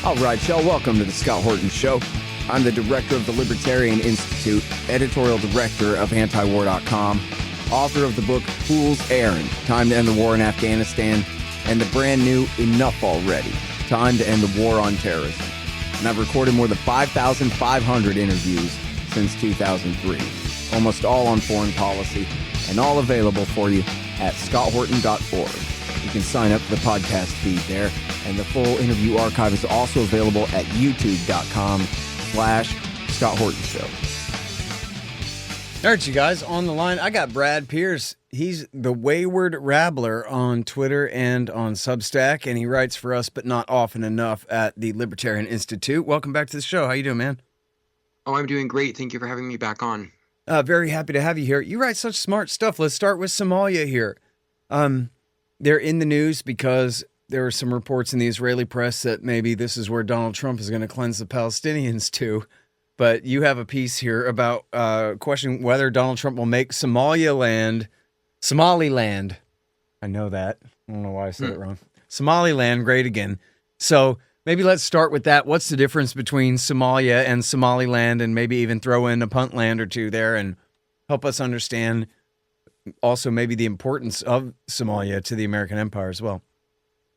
All right, y'all, welcome to the Scott Horton Show. I'm the director of the Libertarian Institute, editorial director of antiwar.com, author of the book Fool's Errand, Time to End the War in Afghanistan, and the brand new Enough Already, Time to End the War on Terrorism. And I've recorded more than 5,500 interviews since 2003, almost all on foreign policy, and all available for you at scotthorton.org. You can sign up for the podcast feed there, and the full interview archive is also available at youtube.com/Scott Horton Show. All right, you guys, on the line, I got Brad Pearce. He's the Wayward Rabbler on Twitter and on Substack, and he writes for us, but not often enough, at the Libertarian Institute. Welcome back to the show. How you doing, man? Oh, I'm doing great. Thank you for having me back on. Very happy to have you here. You write such smart stuff. Let's start with Somalia here. They're in the news because there are some reports in the Israeli press that maybe this is where Donald Trump is going to cleanse the Palestinians too. But you have a piece here about questioning whether Donald Trump will make Somaliland. I know that. I don't know why I said it wrong. Somaliland great again. So maybe let's start with that. What's the difference between Somalia and Somaliland, and maybe even throw in a puntland or two there and help us understand also maybe the importance of Somalia to the American empire as well.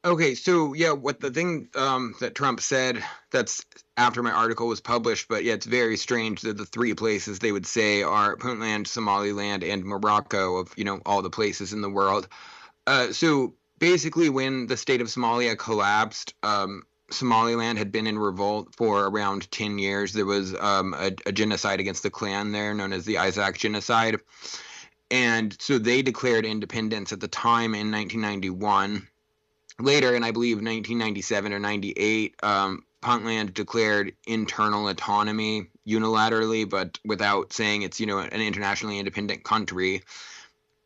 Okay, so yeah, what the thing that Trump said, that's after my article was published, but yeah, it's very strange that the three places they would say are Puntland, Somaliland, and Morocco, of, you know, all the places in the world. So basically when the state of Somalia collapsed, Somaliland had been in revolt for around 10 years. There was a genocide against the clan there known as the Isaac Genocide. And so they declared independence at the time in 1991. Later, in I believe 1997 or 98, Puntland declared internal autonomy unilaterally, but without saying it's, you know, an internationally independent country.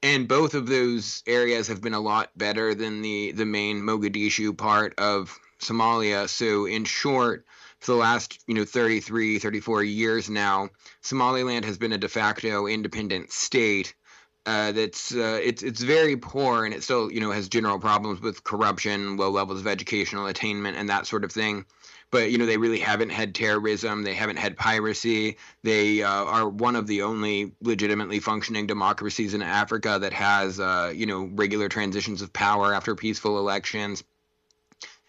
And both of those areas have been a lot better than the main Mogadishu part of Somalia. So in short, for the last, 33, 34 years now, Somaliland has been a de facto independent state. It's very poor, and it still, has general problems with corruption, low levels of educational attainment, and that sort of thing. But, they really haven't had terrorism. They haven't had piracy. They are one of the only legitimately functioning democracies in Africa that has, regular transitions of power after peaceful elections.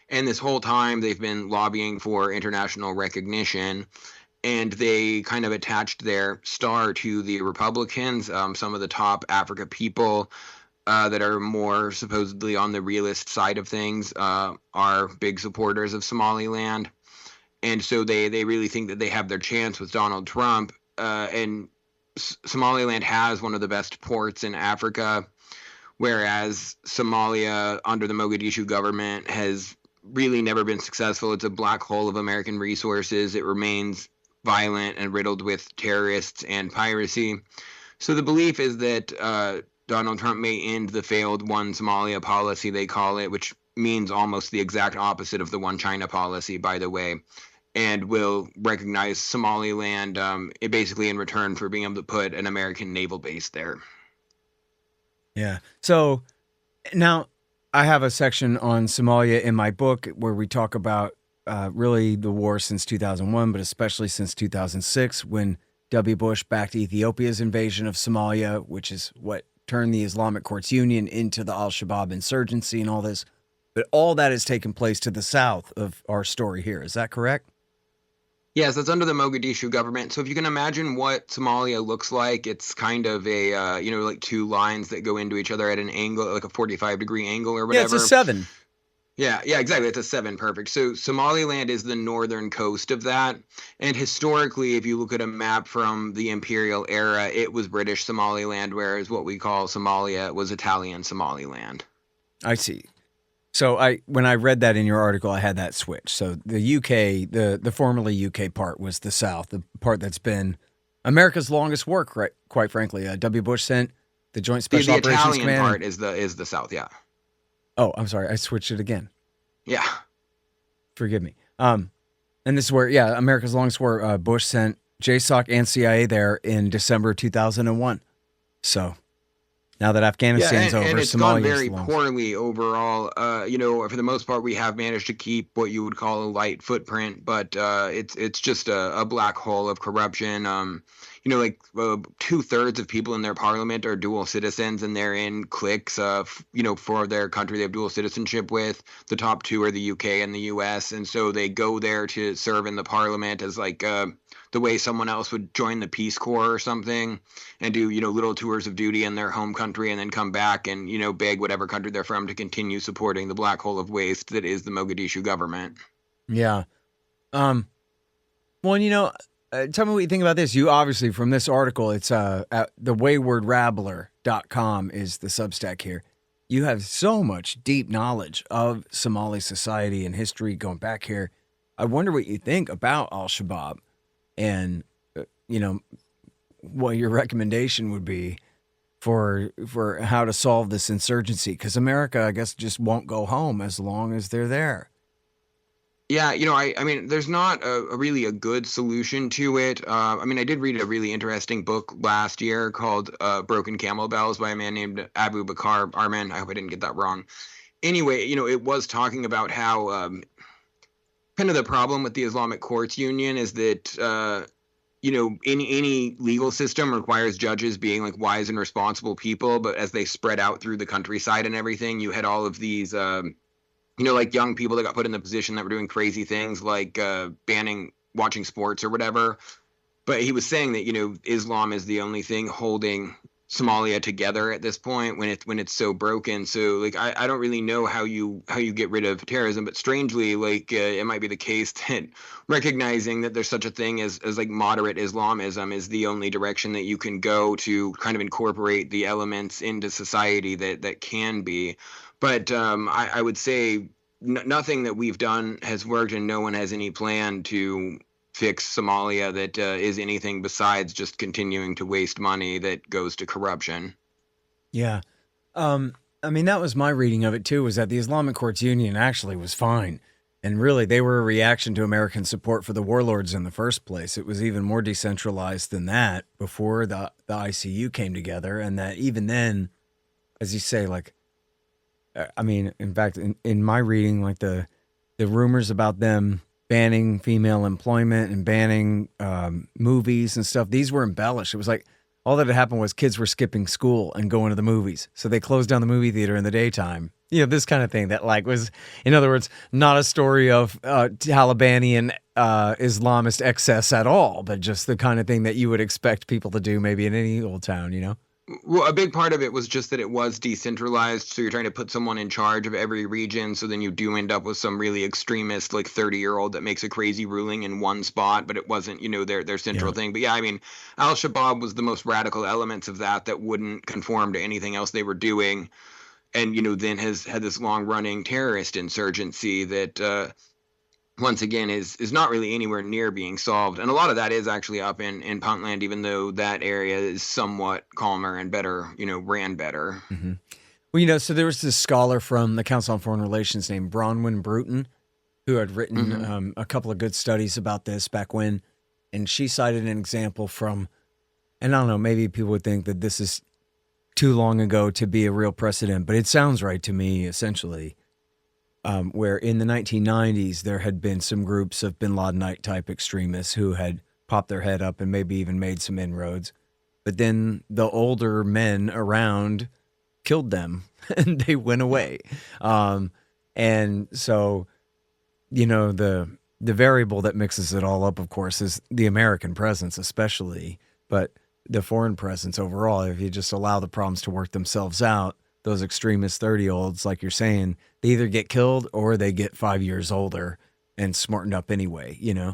And this whole time they've been lobbying for international recognition. And they kind of attached their star to the Republicans. Some of the top Africa people that are more supposedly on the realist side of things are big supporters of Somaliland. And so they really think that they have their chance with Donald Trump. And Somaliland has one of the best ports in Africa, whereas Somalia, under the Mogadishu government, has really never been successful. It's a black hole of American resources. It remains violent and riddled with terrorists and piracy. So the belief is that Donald Trump may end the failed one Somalia policy, they call it, which means almost the exact opposite of the one China policy, by the way, and will recognize Somaliland basically in return for being able to put an American naval base there. Yeah. So now I have a section on Somalia in my book where we talk about really the war since 2001, but especially since 2006, when W. Bush backed Ethiopia's invasion of Somalia, which is what turned the Islamic Courts Union into the al-Shabaab insurgency and all this. But all that has taken place to the south of our story here. Is that correct? Yes, that's under the Mogadishu government. So if you can imagine what Somalia looks like, it's kind of a, like two lines that go into each other at an angle, like a 45-degree angle or whatever. Yeah, it's a 7. Yeah, exactly. It's a 7. Perfect. So Somaliland is the northern coast of that. And historically, if you look at a map from the imperial era, it was British Somaliland, whereas what we call Somalia was Italian Somaliland. I see. So when I read that in your article, I had that switch. So the UK, the formerly UK part was the South, the part that's been America's longest war, quite frankly. W. Bush sent the Joint Special Operations Command. The Italian part is the South, yeah. Oh, I'm sorry. I switched it again. Yeah. Forgive me. And this is where, America's longest war, Bush sent JSOC and CIA there in December 2001. So Now that Afghanistan's and over, it's gone Somalia's very lost. poorly overall. For the most part, we have managed to keep what you would call a light footprint, but it's just a black hole of corruption. 2/3 of people in their parliament are dual citizens, and they're in cliques. For their country they have dual citizenship with. The top two are the UK and the US, and so they go there to serve in the parliament as like the way someone else would join the Peace Corps or something, and do little tours of duty in their home country, and then come back and beg whatever country they're from to continue supporting the black hole of waste that is the Mogadishu government. Yeah. Well, tell me what you think about this. You obviously, from this article, it's at thewaywardrabbler.com is the Substack here. You have so much deep knowledge of Somali society and history going back here. I wonder what you think about al-Shabaab and, what your recommendation would be for how to solve this insurgency. Because America, I guess, just won't go home as long as they're there. Yeah, I mean, there's not really a good solution to it. I did read a really interesting book last year called Broken Camel Bells by a man named Abu Bakr Arman. I hope I didn't get that wrong. Anyway, it was talking about how kind of the problem with the Islamic Courts Union is that, any legal system requires judges being like wise and responsible people. But as they spread out through the countryside and everything, you had all of these like young people that got put in the position that were doing crazy things like banning watching sports or whatever. But he was saying that, Islam is the only thing holding Somalia together at this point when it's so broken. So like, I don't really know how you get rid of terrorism, but strangely, like it might be the case that recognizing that there's such a thing as like moderate Islamism is the only direction that you can go to kind of incorporate the elements into society that can be. But I would say nothing that we've done has worked, and no one has any plan to fix Somalia that is anything besides just continuing to waste money that goes to corruption. Yeah. That was my reading of it, too, was that the Islamic Courts Union actually was fine. And really, they were a reaction to American support for the warlords in the first place. It was even more decentralized than that before the ICU came together. And that even then, as you say, like, in fact, in my reading, like the rumors about them banning female employment and banning movies and stuff, these were embellished. It was like all that had happened was kids were skipping school and going to the movies. So they closed down the movie theater in the daytime. This kind of thing that like was, in other words, not a story of Talibanian Islamist excess at all, but just the kind of thing that you would expect people to do maybe in any old town, Well, a big part of it was just that it was decentralized. So you're trying to put someone in charge of every region. So then you do end up with some really extremist, like 30-year-old that makes a crazy ruling in one spot, but it wasn't, their central thing. But yeah, al-Shabaab was the most radical elements of that wouldn't conform to anything else they were doing. And, then has had this long running terrorist insurgency that, once again, is not really anywhere near being solved. And a lot of that is actually up in Puntland, even though that area is somewhat calmer and better, ran better. Mm-hmm. Well, so there was this scholar from the Council on Foreign Relations named Bronwyn Bruton who had written a couple of good studies about this back when. And she cited an example from, and I don't know, maybe people would think that this is too long ago to be a real precedent, but it sounds right to me, essentially. Where in the 1990s, there had been some groups of bin Ladenite type extremists who had popped their head up and maybe even made some inroads. But then the older men around killed them and they went away. And so, the variable that mixes it all up, of course, is the American presence, especially, but the foreign presence overall. If you just allow the problems to work themselves out, those extremist 30-olds, like you're saying, they either get killed or they get 5 years older and smartened up anyway, Yeah,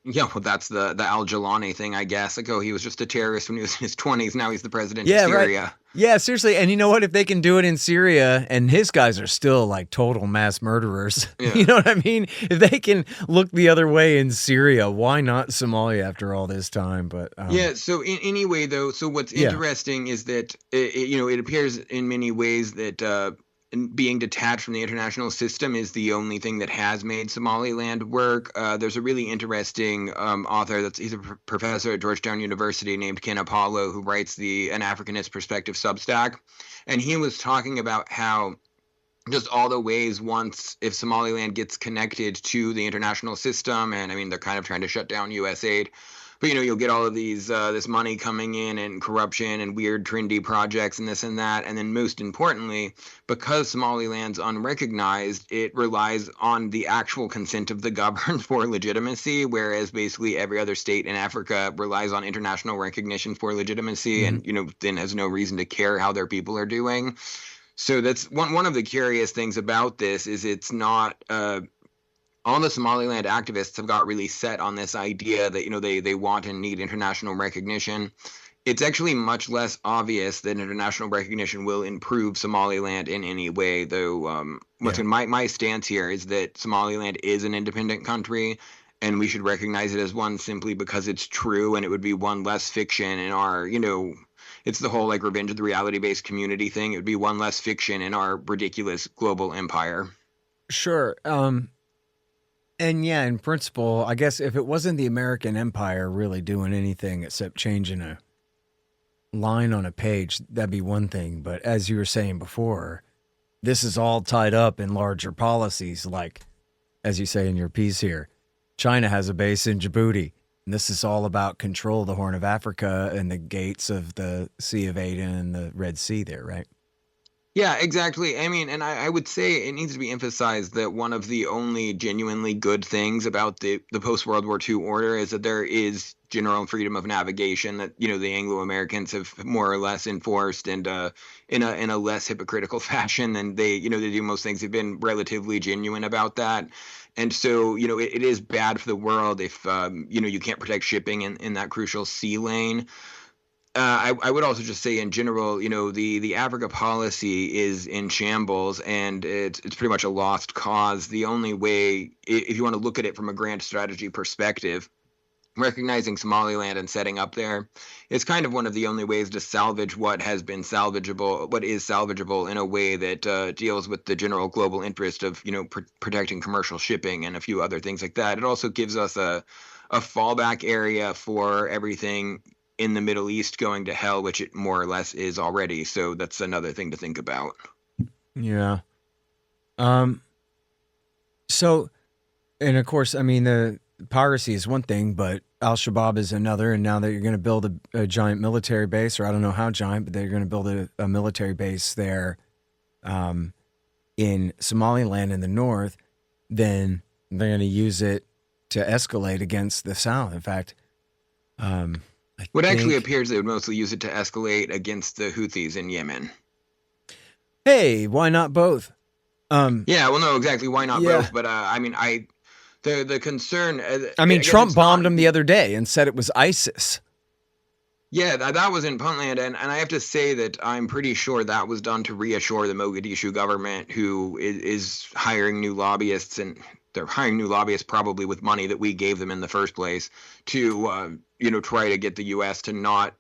well, that's the al-Jilani thing, I guess. Like, he was just a terrorist when he was in his 20s. Now he's the president of Syria. Right. Yeah, seriously. And you know what? If they can do it in Syria, and his guys are still like total mass murderers, you know what I mean? If they can look the other way in Syria, why not Somalia after all this time? But so anyway, though, so what's interesting is that, it appears in many ways that being detached from the international system is the only thing that has made Somaliland work. There's a really interesting author he's a professor at Georgetown University named Ken Apollo, who writes an Africanist Perspective Substack. And he was talking about how just all the ways if Somaliland gets connected to the international system, and I mean, they're kind of trying to shut down USAID, but you'll get all of this money coming in and corruption and weird trendy projects and this and that. And then most importantly, because Somaliland's unrecognized, it relies on the actual consent of the governed for legitimacy, whereas basically every other state in Africa relies on international recognition for legitimacy, and then has no reason to care how their people are doing. So that's one of the curious things about this is it's not all the Somaliland activists have got really set on this idea that they want and need international recognition. It's actually much less obvious that international recognition will improve Somaliland in any way, though. My stance here is that Somaliland is an independent country, and we should recognize it as one simply because it's true, and it would be one less fiction in our it's the whole revenge of the reality-based community thing. It would be one less fiction in our ridiculous global empire. Sure. And yeah, in principle, I guess if it wasn't the American empire really doing anything except changing a line on a page, that'd be one thing. But as you were saying before, this is all tied up in larger policies. Like, as you say in your piece here, China has a base in Djibouti. And this is all about control of the Horn of Africa and the gates of the Sea of Aden and the Red Sea there, right? Yeah, exactly. I mean, and I would say it needs to be emphasized that one of the only genuinely good things about the post-World War II order is that there is general freedom of navigation that, the Anglo-Americans have more or less enforced, and in a less hypocritical fashion than they do most things. They've been relatively genuine about that. And so, it is bad for the world if, you can't protect shipping in that crucial sea lane. I would also just say in general, the Africa policy is in shambles, and it's pretty much a lost cause. The only way, if you want to look at it from a grand strategy perspective, recognizing Somaliland and setting up there is kind of one of the only ways to salvage what is salvageable in a way that deals with the general global interest of, protecting commercial shipping and a few other things like that. It also gives us a fallback area for everything in the Middle East going to hell, which it more or less is already. So that's another thing to think about. Yeah. So, and of course, I mean, the piracy is one thing, but Al-Shabaab is another. And now that you're going to build a giant military base, or I don't know how giant, but they're going to build a military base there in Somaliland in the north, then they're going to use it to escalate against the south. In fact, actually appears they would mostly use it to escalate against the Houthis in Yemen. Hey, why not both? Yeah, well, no, exactly. Why not both? But the concern. Trump bombed them the other day and said it was ISIS. Yeah, that was in Puntland, and I have to say that I'm pretty sure that was done to reassure the Mogadishu government, who is hiring new lobbyists, and they're hiring new lobbyists probably with money that we gave them in the first place to try to get the U.S. to not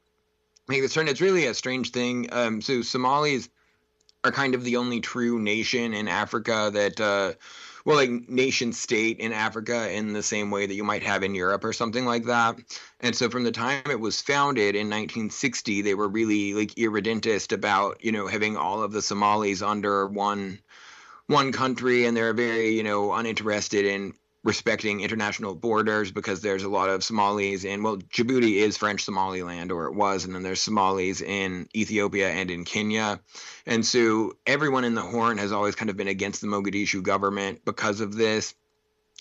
make this turn. It's really a strange thing. So Somalis are kind of the only true nation in Africa that, nation state in Africa in the same way that you might have in Europe or something like that. And so from the time it was founded in 1960, they were really irredentist about, having all of the Somalis under one country, and they're very, uninterested in respecting international borders because there's a lot of Somalis in, Djibouti is French Somaliland, or it was, and then there's Somalis in Ethiopia and in Kenya. And so everyone in the Horn has always kind of been against the Mogadishu government because of this.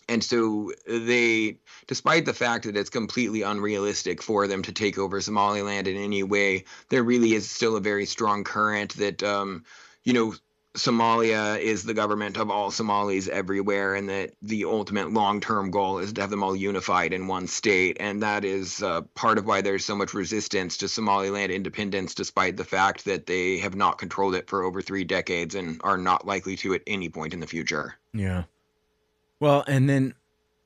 And so they, despite the fact that it's completely unrealistic for them to take over Somaliland in any way, there really is still a very strong current that, Somalia is the government of all Somalis everywhere, and that the ultimate long-term goal is to have them all unified in one state. And that is part of why there's so much resistance to Somaliland independence, despite the fact that they have not controlled it for over 3 decades and are not likely to at any point in the future. Yeah. Well, and then,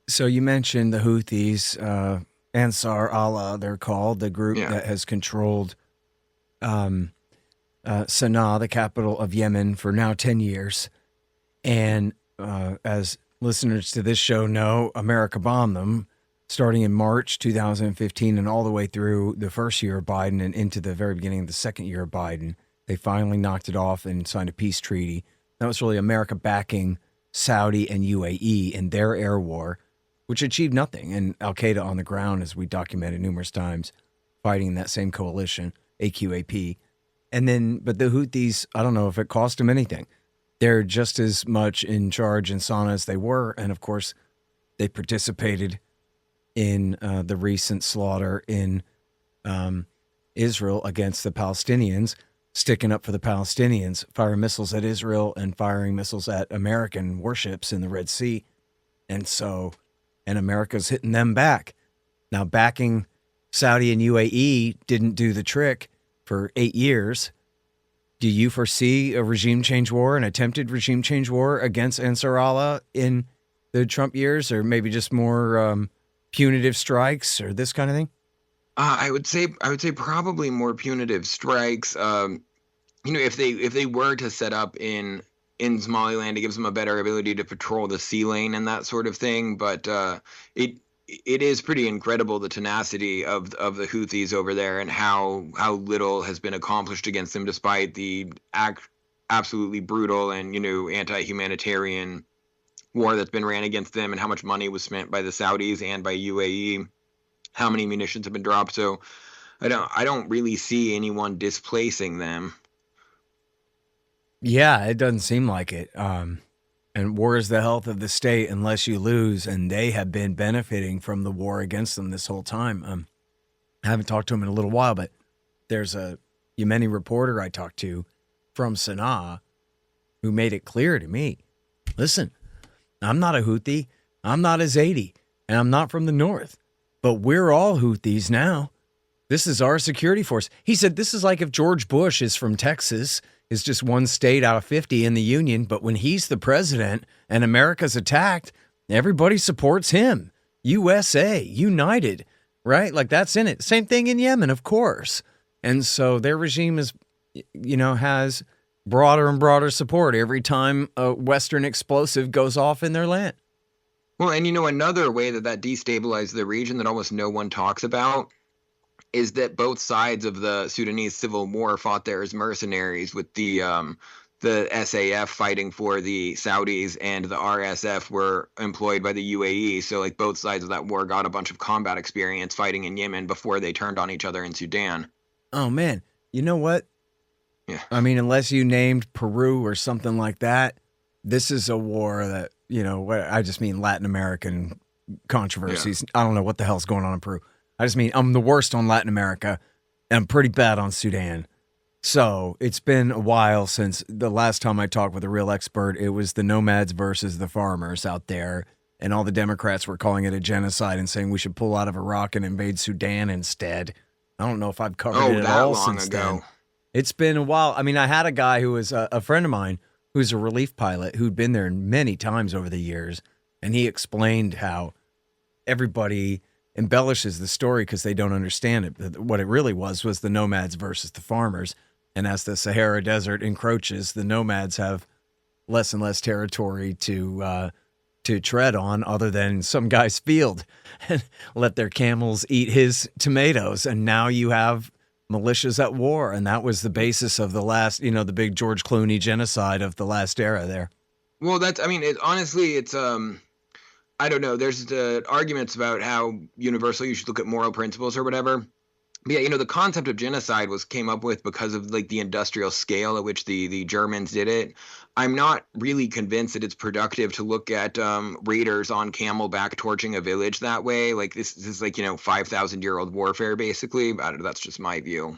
so you mentioned the Houthis, Ansar Allah, they're called, the group that has controlled Sana'a, the capital of Yemen, for now 10 years. And as listeners to this show know, America bombed them starting in March 2015 and all the way through the first year of Biden and into the very beginning of the second year of Biden. They finally knocked it off and signed a peace treaty. That was really America backing Saudi and UAE in their air war, which achieved nothing. And Al-Qaeda on the ground, as we documented numerous times, fighting in that same coalition, AQAP. And then, but the Houthis, I don't know if it cost them anything. They're just as much in charge in Sana'a as they were. And of course, they participated in the recent slaughter in Israel against the Palestinians, sticking up for the Palestinians, firing missiles at Israel and firing missiles at American warships in the Red Sea. And America's hitting them back. Now, backing Saudi and UAE didn't do the trick for 8 years. Do you foresee a regime change war, an attempted regime change war against Ansar Allah in the Trump years, or maybe just more punitive strikes or this kind of thing? I would say probably more punitive strikes. If they were to set up in Somaliland, it gives them a better ability to patrol the sea lane and that sort of thing. But it is pretty incredible, the tenacity of the Houthis over there and how little has been accomplished against them, despite the absolutely brutal and anti-humanitarian war that's been ran against them, and how much money was spent by the Saudis and by UAE, how many munitions have been dropped. So I don't really see anyone displacing them. Yeah, it doesn't seem like it. And war is the health of the state unless you lose, and they have been benefiting from the war against them this whole time. I haven't talked to him in a little while, but there's a Yemeni reporter I talked to from Sana'a who made it clear to me, listen, I'm not a Houthi, I'm not a Zaidi, and I'm not from the north, but we're all Houthis now. This is our security force. He said this is like if George Bush is from Texas, is just one state out of 50 in the union, but when he's the president and America's attacked, everybody supports him. USA, united, right? Like that's in it. Same thing in Yemen, of course. And so their regime is, has broader and broader support every time a Western explosive goes off in their land. Well, and another way that destabilized the region that almost no one talks about is that both sides of the Sudanese civil war fought there as mercenaries, with the SAF fighting for the Saudis and the RSF were employed by the UAE. So like both sides of that war got a bunch of combat experience fighting in Yemen before they turned on each other in Sudan. Oh, man. You know what? Yeah. I mean, unless you named Peru or something like that, this is a war that, I just mean Latin American controversies. Yeah. I don't know what the hell's going on in Peru. I just mean I'm the worst on Latin America and I'm pretty bad on Sudan. So it's been a while since the last time I talked with a real expert. It was the nomads versus the farmers out there. And all the Democrats were calling it a genocide and saying we should pull out of Iraq and invade Sudan instead. I don't know if I've covered it at all since then. It's been a while. I mean, I had a guy who was a friend of mine who's a relief pilot who'd been there many times over the years. And he explained how everybody embellishes the story because they don't understand it. But what it really was the nomads versus the farmers. And as the Sahara Desert encroaches, the nomads have less and less territory to tread on other than some guy's field and let their camels eat his tomatoes. And now you have militias at war. And that was the basis of the last, the big George Clooney genocide of the last era there. Well, honestly, I don't know. There's arguments about how universal you should look at moral principles or whatever. But yeah, the concept of genocide came up with because of like the industrial scale at which the Germans did it. I'm not really convinced that it's productive to look at raiders on camelback torching a village that way. Like this is like 5,000-year-old warfare basically. I don't know, that's just my view.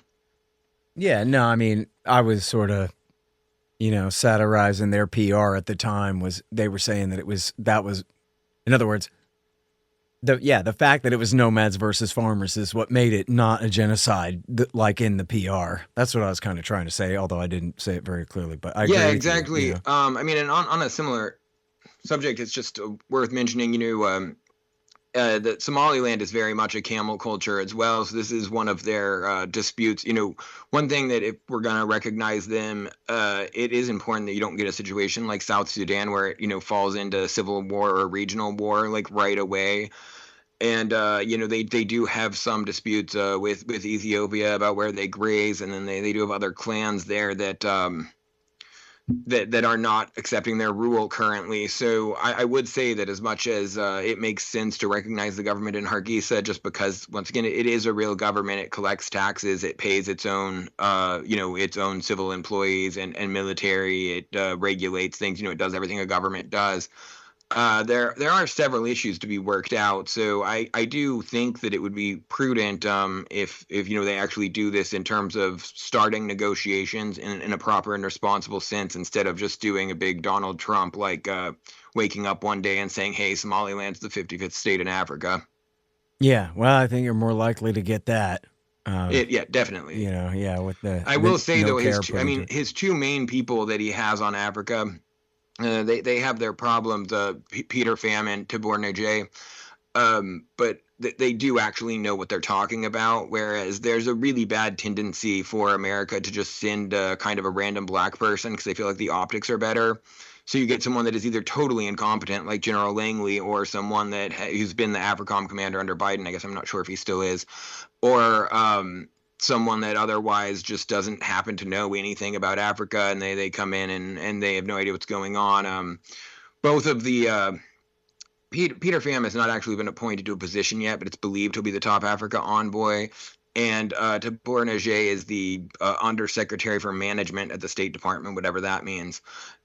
Yeah, no, I mean, I was sort of satirizing their PR at the time. They were saying that that was. In other words, the fact that it was nomads versus farmers is what made it not a genocide, like in the PR. That's what I was kind of trying to say, although I didn't say it very clearly. But I agree with exactly. You. I mean, and on a similar subject, it's just worth mentioning. that Somaliland is very much a camel culture as well. So this is one of their disputes. One thing that if we're going to recognize them, it is important that you don't get a situation like South Sudan where it, falls into civil war or regional war like right away. And they do have some disputes with Ethiopia about where they graze, and then they do have other clans there that are not accepting their rule currently. So I would say that as much as it makes sense to recognize the government in Hargeisa, just because once again it is a real government, it collects taxes, it pays its own its own civil employees and military, it regulates things, it does everything a government does. There are several issues to be worked out, so I do think that it would be prudent if they actually do this in terms of starting negotiations in a proper and responsible sense, instead of just doing a big Donald Trump like waking up one day and saying, "Hey, Somaliland's the 55th state in Africa." Yeah, well, I think you're more likely to get that. Yeah, definitely. With the I will say no though, care put into it. his two main people that he has on Africa. They have their problems, Peter Pham and Tibor Najee, but they do actually know what they're talking about, whereas there's a really bad tendency for America to just send kind of a random black person because they feel like the optics are better. So you get someone that is either totally incompetent, like General Langley, or someone who's been the AFRICOM commander under Biden. I guess I'm not sure if he still is, or someone that otherwise just doesn't happen to know anything about Africa, and they come in and they have no idea what's going on. Both of the Peter Pham has not actually been appointed to a position yet, but it's believed he'll be the top Africa envoy. And Tibor Najee is the undersecretary for management at the State Department, whatever that means.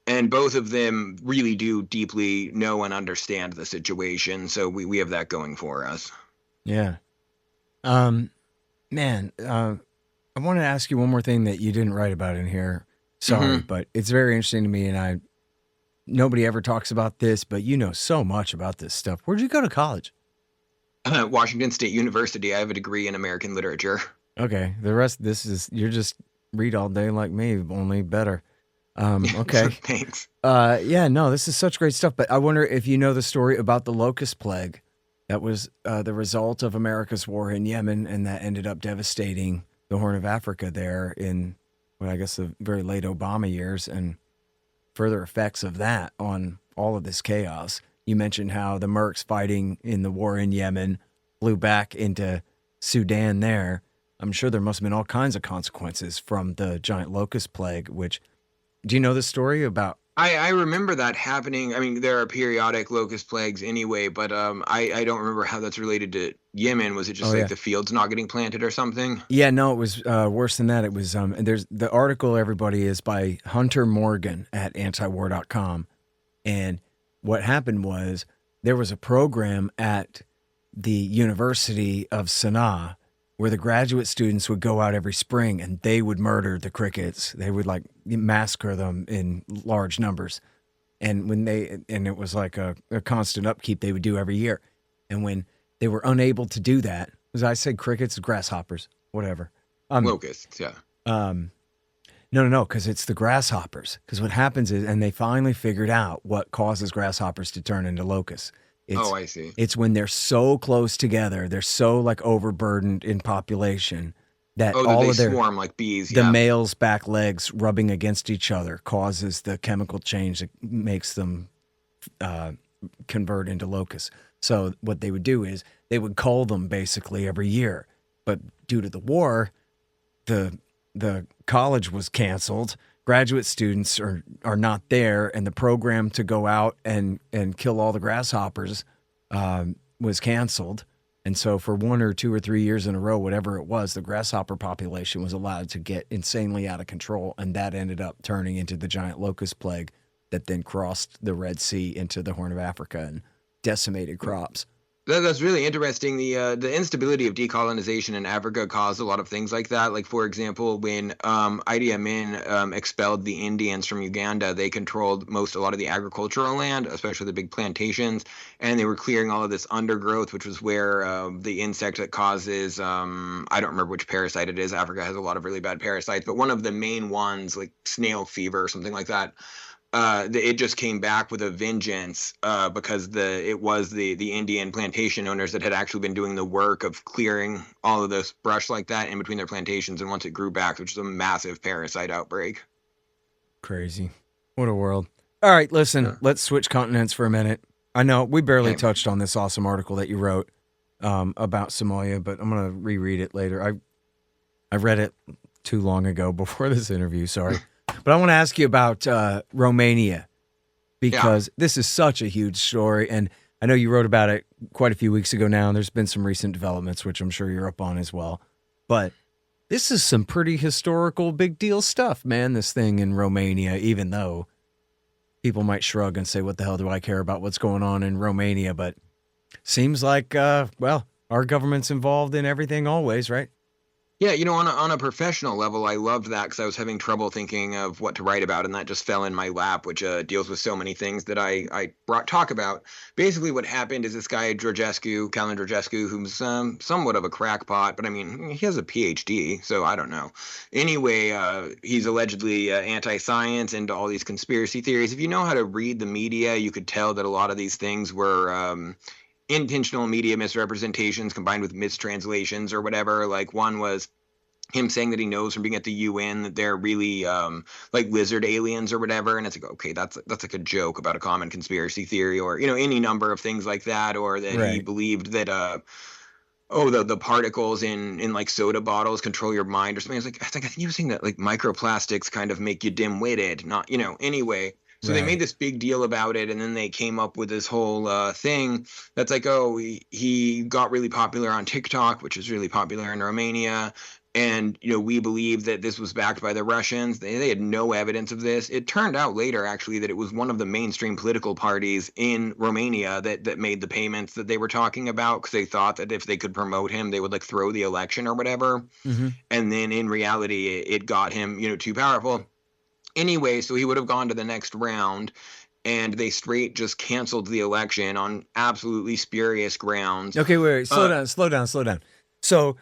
And both of them really do deeply know and understand the situation. So we have that going for us. Yeah. Man, I wanted to ask you one more thing that you didn't write about in here. Sorry, but it's very interesting to me, and nobody ever talks about this, but you know so much about this stuff. Where'd you go to college? Washington State University. I have a degree in American literature. Okay, the rest of this is you're just read all day like me, only better. Okay, Thanks. This is such great stuff. But I wonder if you know the story about the locust plague. That was the result of America's war in Yemen, and that ended up devastating the Horn of Africa there in, I guess, the very late Obama years, and further effects of that on all of this chaos. You mentioned how the Mercs fighting in the war in Yemen flew back into Sudan there. I'm sure there must have been all kinds of consequences from the giant locust plague, do you know the story about? I remember that happening. I mean, there are periodic locust plagues anyway, but I don't remember how that's related to Yemen. Was it just the fields not getting planted or something? Yeah, no, it was worse than that. It was and there's the article, everybody, is by Hunter Morgan at antiwar.com. And what happened was there was a program at the University of Sana'a where the graduate students would go out every spring and they would murder the crickets. They would massacre them in large numbers. And it was like a constant upkeep they would do every year. And when they were unable to do that, as I said, crickets, grasshoppers, whatever. Locusts, yeah. No, because it's the grasshoppers. Because what happens is, and they finally figured out what causes grasshoppers to turn into locusts. I see. It's when they're so close together, they're so overburdened in population that all of their swarm like bees. The males' back legs rubbing against each other causes the chemical change that makes them convert into locusts. So what they would do is they would cull them basically every year. But due to the war, the college was canceled. Graduate students are not there, and the program to go out and kill all the grasshoppers was canceled. And so for 1 or 2 or 3 years in a row, whatever it was, the grasshopper population was allowed to get insanely out of control, and that ended up turning into the giant locust plague that then crossed the Red Sea into the Horn of Africa and decimated crops. That's really interesting. The instability of decolonization in Africa caused a lot of things like that. Like, for example, when Idi Amin expelled the Indians from Uganda, they controlled a lot of the agricultural land, especially the big plantations, and they were clearing all of this undergrowth, which was where the insect that causes, I don't remember which parasite it is. Africa has a lot of really bad parasites, but one of the main ones, like snail fever or something like that, it just came back with a vengeance because it was the Indian plantation owners that had actually been doing the work of clearing all of this brush like that in between their plantations, and once it grew back, which was a massive parasite outbreak. Crazy. What a world. All right, listen, let's switch continents for a minute. I know we barely touched on this awesome article that you wrote about Somalia, but I'm going to reread it later. I read it too long ago before this interview, sorry. But I want to ask you about Romania, because this is such a huge story, and I know you wrote about it quite a few weeks ago now, and there's been some recent developments, which I'm sure you're up on as well. But this is some pretty historical, big deal stuff, man, this thing in Romania, even though people might shrug and say, what the hell do I care about what's going on in Romania? But seems like, well, our government's involved in everything always, right? Yeah, on a professional level, I loved that because I was having trouble thinking of what to write about, and that just fell in my lap, which deals with so many things that I talk about. Basically, what happened is this guy, Calin Georgescu, who's somewhat of a crackpot, but I mean, he has a PhD, so I don't know. Anyway, he's allegedly anti-science, into all these conspiracy theories. If you know how to read the media, you could tell that a lot of these things were intentional media misrepresentations combined with mistranslations or whatever. Like one was him saying that he knows from being at the UN that they're really like lizard aliens or whatever, and it's like, okay, that's like a joke about a common conspiracy theory, or any number of things like that, or that he believed that the particles in like soda bottles control your mind or something. I think he was saying that like microplastics kind of make you dim-witted, not anyway. So they made this big deal about it, and then they came up with this whole thing that's like, oh, he got really popular on TikTok, which is really popular in Romania, and we believe that this was backed by the Russians. They had no evidence of this. It turned out later, actually, that it was one of the mainstream political parties in Romania that made the payments that they were talking about, because they thought that if they could promote him, they would like throw the election or whatever. Mm-hmm. And then in reality, it got him too powerful. Anyway, so he would have gone to the next round, and they straight just canceled the election on absolutely spurious grounds. Okay, wait, slow down. So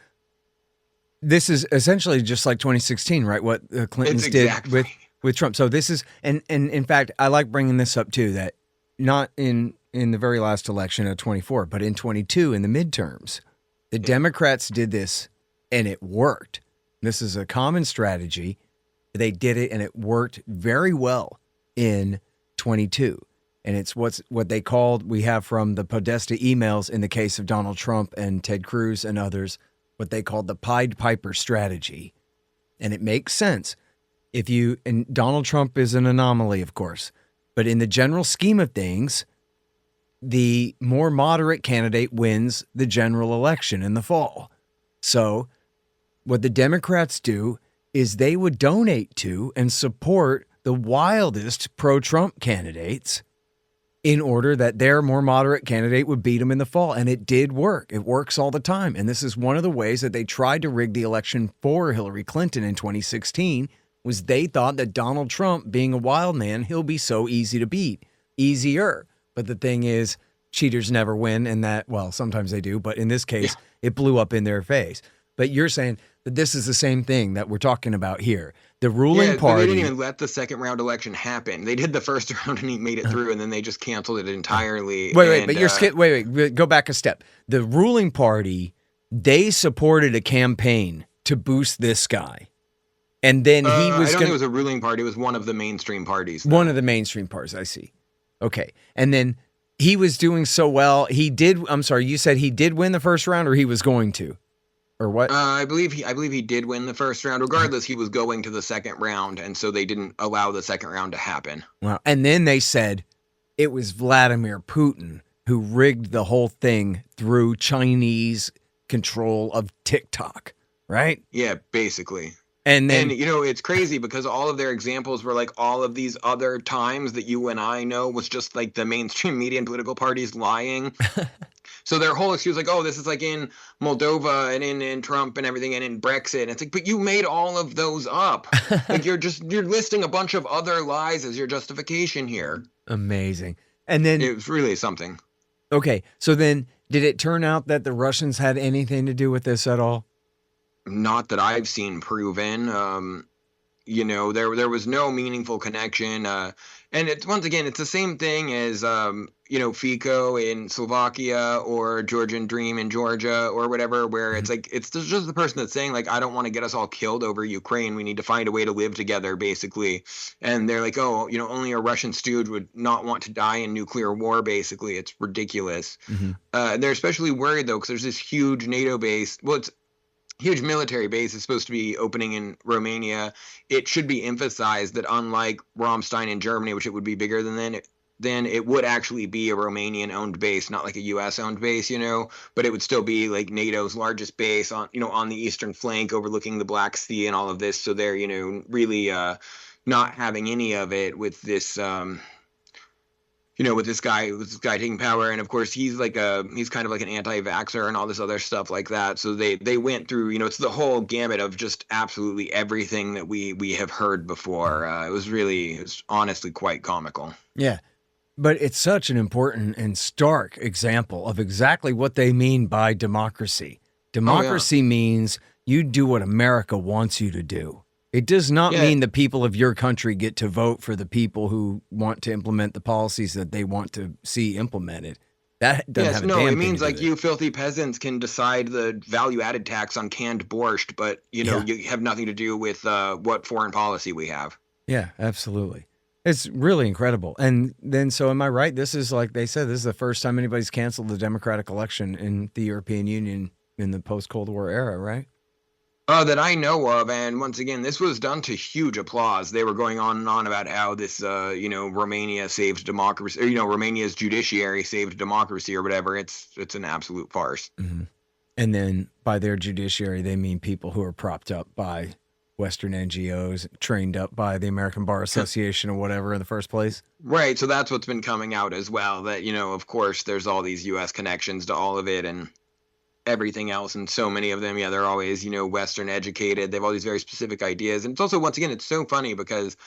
this is essentially just like 2016, right? What the Clintons did with Trump. So this is, and in fact, I like bringing this up too, that not in the very last election of 24, but in 22 in the midterms, the Democrats did this, and it worked. This is a common strategy. They did it, and it worked very well in 22. And it's what they called, we have from the Podesta emails in the case of Donald Trump and Ted Cruz and others, what they called the Pied Piper strategy. And it makes sense. And Donald Trump is an anomaly, of course, but in the general scheme of things, the more moderate candidate wins the general election in the fall. So what the Democrats do is they would donate to and support the wildest pro-Trump candidates in order that their more moderate candidate would beat them in the fall. And it did work. It works all the time. And this is one of the ways that they tried to rig the election for Hillary Clinton in 2016, was they thought that Donald Trump, being a wild man, he'll be so easy to beat. Easier. But the thing is, cheaters never win, and that, well, sometimes they do, but in this case, it blew up in their face. But you're saying that this is the same thing that we're talking about here. The ruling party. They didn't even let the second round election happen. They did the first round and he made it through, and then they just canceled it entirely. Wait, go back a step. The ruling party, they supported a campaign to boost this guy. And then he was. I don't think it was a ruling party. It was one of the mainstream parties. One of the mainstream parties, I see. Okay. And then he was doing so well. You said he did win the first round, or he was going to? Or what? I believe he did win the first round. Regardless, he was going to the second round, and so they didn't allow the second round to happen. Wow. And then they said it was Vladimir Putin who rigged the whole thing through Chinese control of TikTok, right? Yeah, basically. And then, it's crazy because all of their examples were like all of these other times that you and I know was just like the mainstream media and political parties lying. So their whole excuse, like, oh, this is like in Moldova and in Trump and everything and in Brexit. And it's like, but you made all of those up. Like you're listing a bunch of other lies as your justification here. Amazing. And then it was really something. Okay. So then did it turn out that the Russians had anything to do with this at all? Not that I've seen proven. There was no meaningful connection. And it's once again, it's the same thing as FICO in Slovakia or Georgian Dream in Georgia or whatever, where it's like it's just the person that's saying like, I don't want to get us all killed over Ukraine. We need to find a way to live together, basically. And they're like, oh, only a Russian stooge would not want to die in nuclear war. Basically, it's ridiculous. And they're especially worried though because there's this huge NATO base. Well, it's huge military base is supposed to be opening in Romania. It should be emphasized that unlike Ramstein in Germany, which it would be bigger than then it would actually be a Romanian-owned base, not like a U.S.-owned base, but it would still be like NATO's largest base on the eastern flank overlooking the Black Sea and all of this. So they're, really not having any of it with this with this guy taking power. And of course he's kind of like an anti-vaxxer and all this other stuff like that. So they went through, it's the whole gamut of just absolutely everything that we have heard before. It was honestly quite comical. Yeah. But it's such an important and stark example of exactly what they mean by democracy. Democracy means you do what America wants you to do. It does not mean the people of your country get to vote for the people who want to implement the policies that they want to see implemented. That doesn't have a damn thing it means to do like with you filthy peasants can decide the value-added tax on canned borscht, but you have nothing to do with what foreign policy we have. Yeah, absolutely. It's really incredible. And then, so am I right? This is, like they said, this is the first time anybody's canceled the democratic election in the European Union in the post-Cold War era, right? That I know of, and once again, this was done to huge applause. They were going on and on about how this, Romania saved democracy, or, Romania's judiciary saved democracy or whatever. It's an absolute farce. Mm-hmm. And then by their judiciary, they mean people who are propped up by Western NGOs, trained up by the American Bar Association or whatever in the first place. Right. So that's what's been coming out as well, that, of course, there's all these U.S. connections to all of it and everything else, and so many of them, they're always, Western educated. They have all these very specific ideas. And it's also, once again, it's so funny because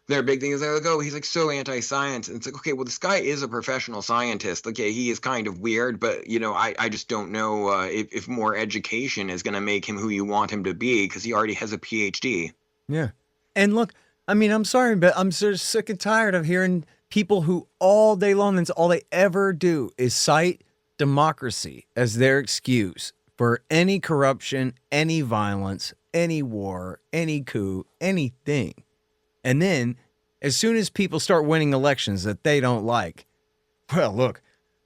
their big thing is they're like, oh, he's like so anti-science. And it's like, okay, well, this guy is a professional scientist. Okay, he is kind of weird, but, I just don't know if more education is going to make him who you want him to be, because he already has a PhD. Yeah. And look, I mean, I'm sorry, but I'm sort of sick and tired of hearing people who all day long, that's all they ever do is cite democracy as their excuse for any corruption, any violence, any war, any coup, anything. And then as soon as people start winning elections that they don't like, well, look,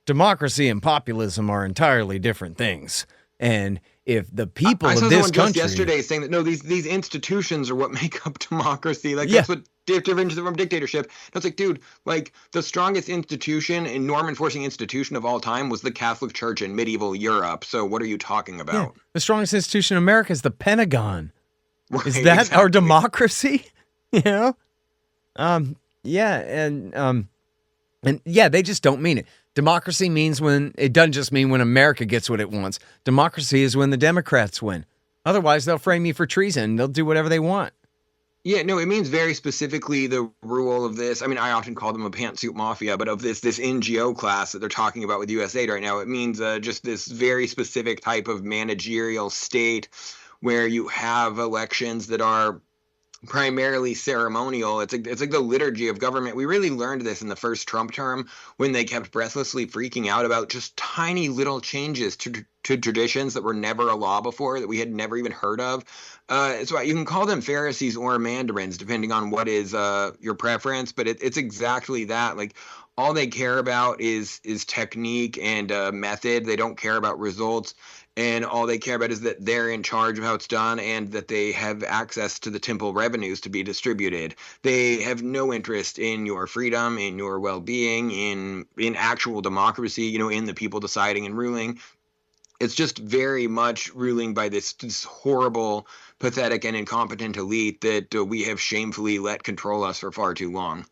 democracy and populism are entirely different things. And if the people of this country yesterday saying that no, these institutions are what make up democracy, like that's what differentiates it from dictatorship. And it's like, dude, like the strongest institution and norm enforcing institution of all time was the Catholic Church in medieval Europe. So what are you talking about? Yeah. The strongest institution in America is the Pentagon. Right, is that our democracy? And they just don't mean it. Democracy means it doesn't just mean when America gets what it wants. Democracy is when the Democrats win. Otherwise, they'll frame you for treason. They'll do whatever they want. Yeah, no, it means very specifically the rule of this. I mean, I often call them a pantsuit mafia, but of this NGO class that they're talking about with USAID right now, it means just this very specific type of managerial state where you have elections that are primarily ceremonial. It's like the liturgy of government. We really learned this in the first Trump term when they kept breathlessly freaking out about just tiny little changes to traditions that were never a law before, that we had never even heard of. So you can call them Pharisees or mandarins, depending on what is your preference. But it's exactly that. Like all they care about is technique and method. They don't care about results. And all they care about is that they're in charge of how it's done and that they have access to the temple revenues to be distributed. They have no interest in your freedom, in your well-being, in actual democracy, in the people deciding and ruling. It's just very much ruling by this horrible, pathetic, and incompetent elite that we have shamefully let control us for far too long.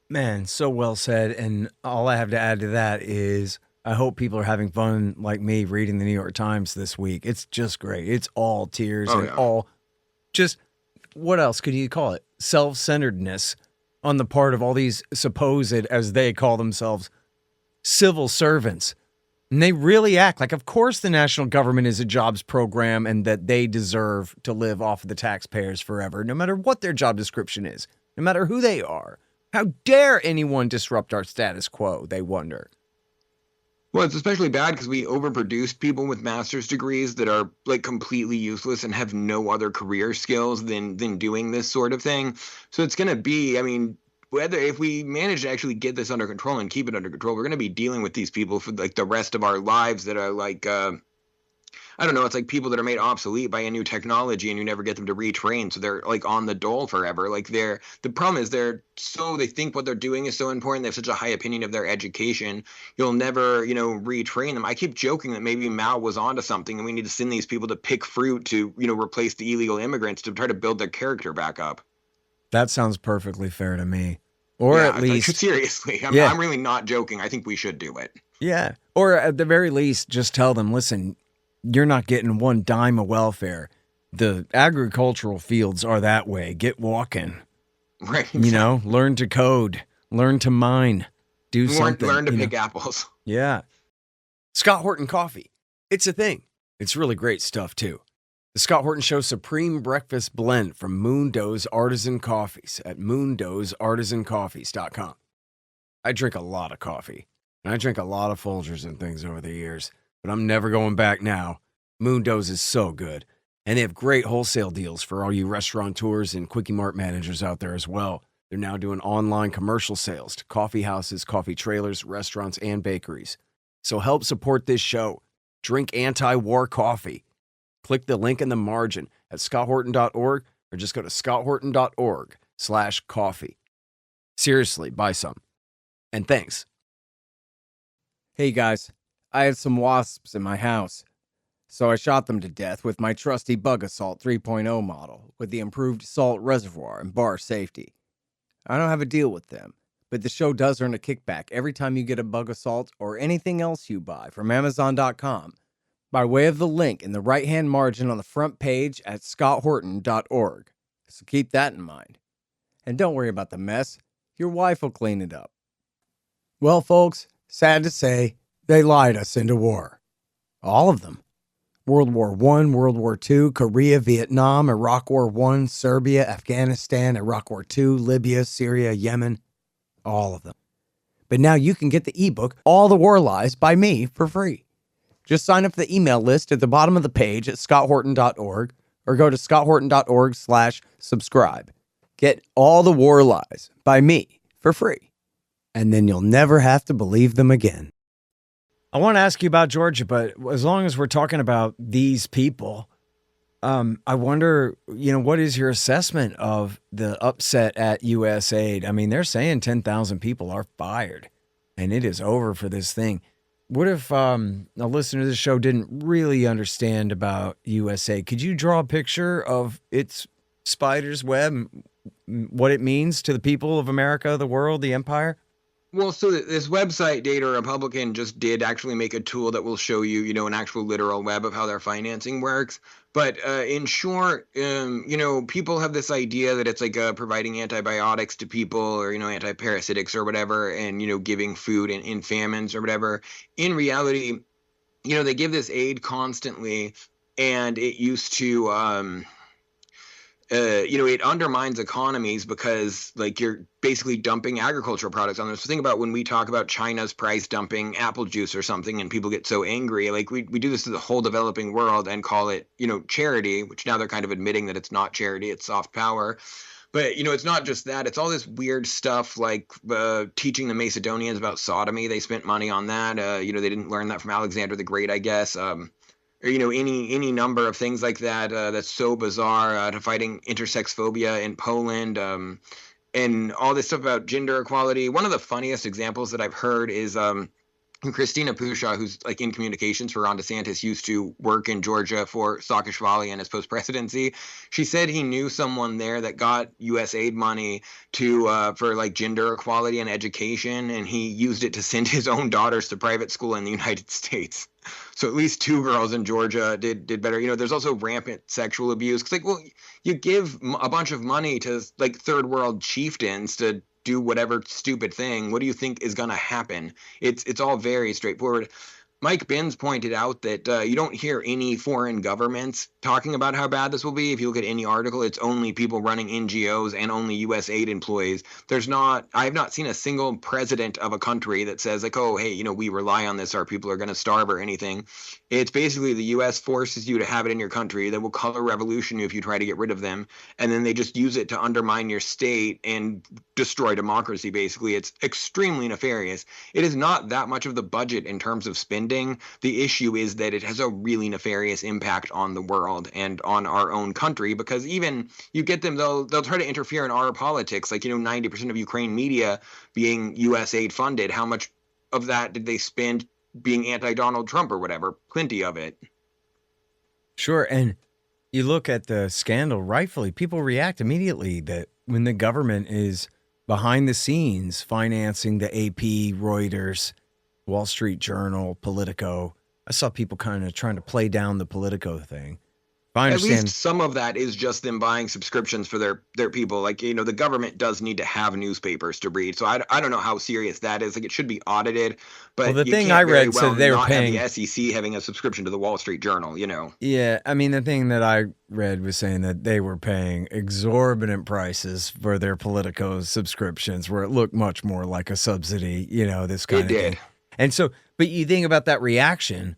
Man, so well said. And all I have to add to that is I hope people are having fun like me reading the New York Times this week. It's just great. It's all tears all just, what else could you call it? Self-centeredness on the part of all these supposed, as they call themselves, civil servants. And they really act like, of course, the national government is a jobs program and that they deserve to live off of the taxpayers forever, no matter what their job description is, no matter who they are. How dare anyone disrupt our status quo, they wonder. Well, it's especially bad because we overproduce people with master's degrees that are like completely useless and have no other career skills than doing this sort of thing. So it's going to be, I mean, whether if we manage to actually get this under control and keep it under control, we're going to be dealing with these people for like the rest of our lives that are like I don't know, it's like people that are made obsolete by a new technology and you never get them to retrain. So they're like on the dole forever. Like the problem is they think what they're doing is so important. They have such a high opinion of their education. You'll never, retrain them. I keep joking that maybe Mao was onto something and we need to send these people to pick fruit to, replace the illegal immigrants to try to build their character back up. That sounds perfectly fair to me. Or yeah, at least. Seriously, I'm really not joking. I think we should do it. Yeah. Or at the very least, just tell them, listen, you're not getting one dime of welfare. The agricultural fields are that way. Get walking. Right. Exactly. Learn to code, learn to mine, do something. Learn to pick apples. Yeah. Scott Horton coffee. It's a thing. It's really great stuff, too. The Scott Horton Show Supreme Breakfast Blend from Moondoe's Artisan Coffees at moondoesartisancoffees.com. I drink a lot of coffee, and I drink a lot of Folgers and things over the years, but I'm never going back now. Moondoe's is so good, and they have great wholesale deals for all you restaurateurs and Quickie Mart managers out there as well. They're now doing online commercial sales to coffee houses, coffee trailers, restaurants, and bakeries. So help support this show. Drink anti-war coffee. Click the link in the margin at scotthorton.org or just go to scotthorton.org/coffee. Seriously, buy some. And thanks. Hey guys, I had some wasps in my house, so I shot them to death with my trusty Bug Assault 3.0 model with the improved salt reservoir and bar safety. I don't have a deal with them, but the show does earn a kickback every time you get a Bug Assault or anything else you buy from Amazon.com by way of the link in the right-hand margin on the front page at scotthorton.org. So keep that in mind. And don't worry about the mess. Your wife will clean it up. Well, folks, sad to say, they lied us into war. All of them. World War I, World War II, Korea, Vietnam, Iraq War I, Serbia, Afghanistan, Iraq War II, Libya, Syria, Yemen. All of them. But now you can get the ebook, All the War Lies, by me for free. Just sign up for the email list at the bottom of the page at scotthorton.org or go to scotthorton.org/subscribe. Get All the War Lies by me for free. And then you'll never have to believe them again. I want to ask you about Georgia, but as long as we're talking about these people, I wonder, what is your assessment of the upset at USAID? I mean, they're saying 10,000 people are fired and it is over for this thing. What if a listener to the show didn't really understand about USAID? Could you draw a picture of its spider's web, what it means to the people of America, the world, the empire? Well, so this website, Data Republican, just did actually make a tool that will show you, an actual literal web of how their financing works. But in short, people have this idea that it's like providing antibiotics to people or, antiparasitics or whatever, and, giving food in famines or whatever. In reality, they give this aid constantly, and it used to it undermines economies because like you're basically dumping agricultural products on them. So think about when we talk about China's price dumping apple juice or something and people get so angry, like we do this to the whole developing world and call it, charity, which now they're kind of admitting that it's not charity, it's soft power. But, it's not just that. It's all this weird stuff like teaching the Macedonians about sodomy. They spent money on that. They didn't learn that from Alexander the Great, I guess. Or, any number of things like that that's so bizarre, to fighting intersex phobia in Poland, and all this stuff about gender equality. One of the funniest examples that I've heard is Christina Pushaw, who's like in communications for Ron DeSantis, used to work in Georgia for Saakashvili and his post-presidency. She said he knew someone there that got USAID money for like gender equality and education, and he used it to send his own daughters to private school in the United States. So at least 2 girls in Georgia did better. There's also rampant sexual abuse. It's like, well, you give a bunch of money to like third world chieftains to do whatever stupid thing. What do you think is going to happen? It's all very straightforward. Mike Binns pointed out that you don't hear any foreign governments talking about how bad this will be. If you look at any article, it's only people running NGOs and only USAID employees. I have not seen a single president of a country that says like, oh, hey, we rely on this, our people are going to starve or anything. It's basically the U.S. forces you to have it in your country. They will color revolution you if you try to get rid of them. And then they just use it to undermine your state and destroy democracy, basically. It's extremely nefarious. It is not that much of the budget in terms of spending. The issue is that it has a really nefarious impact on the world and on our own country, because even you get them, they'll try to interfere in our politics. Like, 90% of Ukraine media being USAID funded. How much of that did they spend being anti-Donald Trump or whatever? Plenty of it. Sure. And you look at the scandal, rightfully, people react immediately that when the government is behind the scenes financing the AP, Reuters, Wall Street Journal, Politico. I saw people kind of trying to play down the Politico thing. I understand. At least some of that is just them buying subscriptions for their people. Like, the government does need to have newspapers to read. So I don't know how serious that is. Like, it should be audited. But the thing I read said they were paying the SEC having a subscription to the Wall Street Journal. Yeah, I mean, the thing that I read was saying that they were paying exorbitant prices for their Politico subscriptions, where it looked much more like a subsidy. This kind of thing. And so, but you think about that reaction,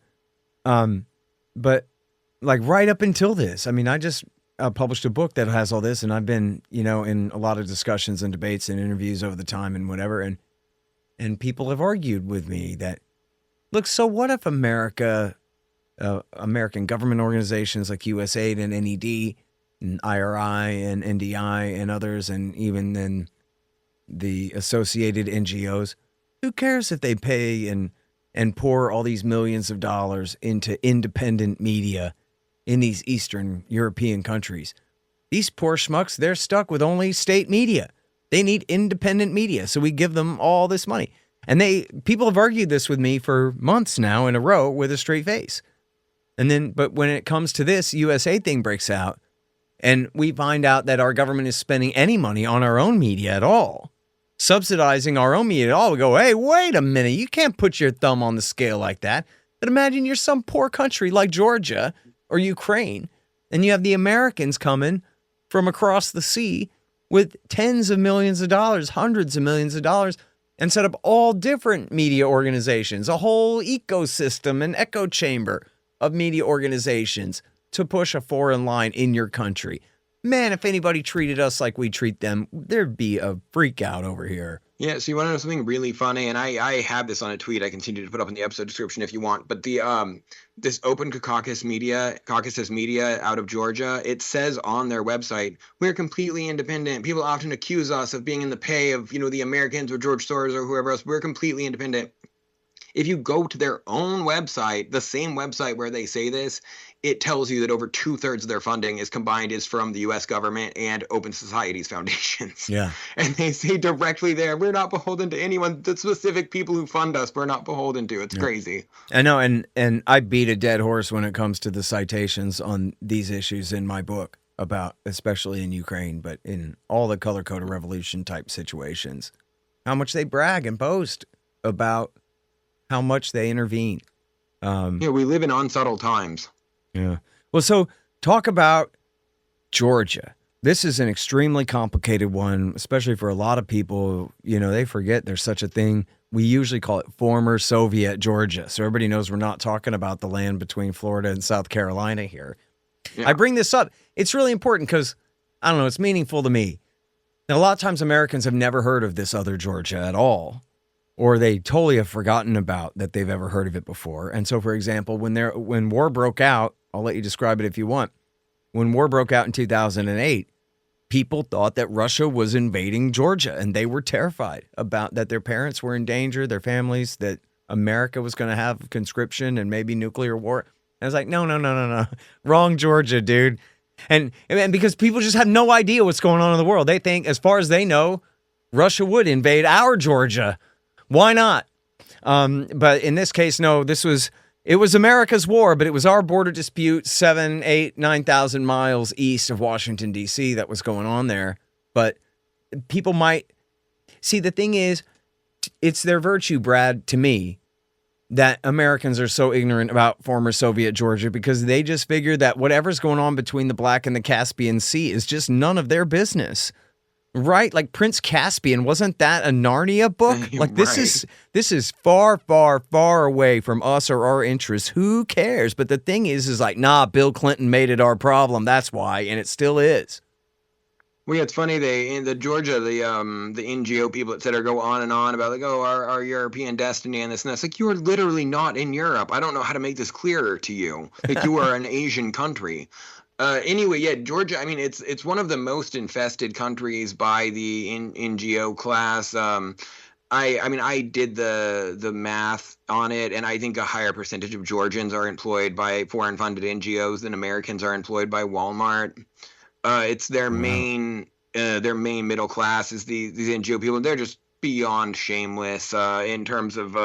but like right up until this, I mean, I just published a book that has all this, and I've been, in a lot of discussions and debates and interviews over the time and whatever, and people have argued with me that, look, so what if American government organizations like USAID and NED and IRI and NDI and others, and even then the associated NGOs, who cares if they pay and pour all these millions of dollars into independent media in these Eastern European countries? These poor schmucks, they're stuck with only state media. They need independent media, so we give them all this money. And people have argued this with me for months now in a row with a straight face. But when it comes to this USA thing breaks out, and we find out that our government is spending any money on our own media at all, subsidizing our own media at all, we go, hey, wait a minute, you can't put your thumb on the scale like that. But imagine you're some poor country like Georgia or Ukraine, and you have the Americans coming from across the sea with tens of millions of dollars, hundreds of millions of dollars, and set up all different media organizations, a whole ecosystem, an echo chamber of media organizations to push a foreign line in your country. Man, if anybody treated us like we treat them, there'd be a freak out over here. Yeah, so you want to know something really funny? And I have this on a tweet I continue to put up in the episode description if you want. But the this Open Caucasus Media out of Georgia, it says on their website, we're completely independent. People often accuse us of being in the pay of, the Americans or George Soros or whoever else. We're completely independent. If you go to their own website, the same website where they say this, it tells you that over 2/3 of their funding is from the U.S. government and Open Society's foundations. Yeah. And they say directly there, we're not beholden to anyone. The specific people who fund us, we're not beholden to. It's crazy. I know, and I beat a dead horse when it comes to the citations on these issues in my book about, especially in Ukraine, but in all the color-coded revolution type situations, how much they brag and boast about how much they intervene. We live in unsettled times. Yeah. Well, so talk about Georgia. This is an extremely complicated one, especially for a lot of people. They forget there's such a thing. We usually call it former Soviet Georgia. So everybody knows we're not talking about the land between Florida and South Carolina here. Yeah. I bring this up. It's really important because, I don't know, it's meaningful to me. Now, a lot of times Americans have never heard of this other Georgia at all, or they totally have forgotten about that they've ever heard of it before. And so, for example, when war broke out, I'll let you describe it if you want. When war broke out in 2008, people thought that Russia was invading Georgia, and they were terrified about that their parents were in danger, their families, that America was going to have conscription and maybe nuclear war. And I was like, no. Wrong Georgia, dude. And because people just have no idea what's going on in the world. They think, as far as they know, Russia would invade our Georgia. Why not? But in this case, no, it was America's war, but it was our border dispute 7, 8, 9,000 miles east of Washington, D.C. that was going on there. But people might see, the thing is, it's their virtue, Brad, to me, that Americans are so ignorant about former Soviet Georgia because they just figure that whatever's going on between the Black and the Caspian Sea is just none of their business. Right? Like Prince Caspian, wasn't that a Narnia book? Like this is far, far, far away from us or our interests. Who cares? But the thing is like, nah, Bill Clinton made it our problem. That's why, and it still is. Well, yeah, it's funny. They in the Georgia, the NGO people, et cetera, go on and on about like, oh, our European destiny and this and that. It's like you are literally not in Europe. I don't know how to make this clearer to you. Like you are an Asian country. Anyway, yeah, Georgia. I mean, it's one of the most infested countries by the NGO class. I mean, I did the math on it, and I think a higher percentage of Georgians are employed by foreign-funded NGOs than Americans are employed by Walmart. It's their main middle class is these NGO people. They're just beyond shameless in terms of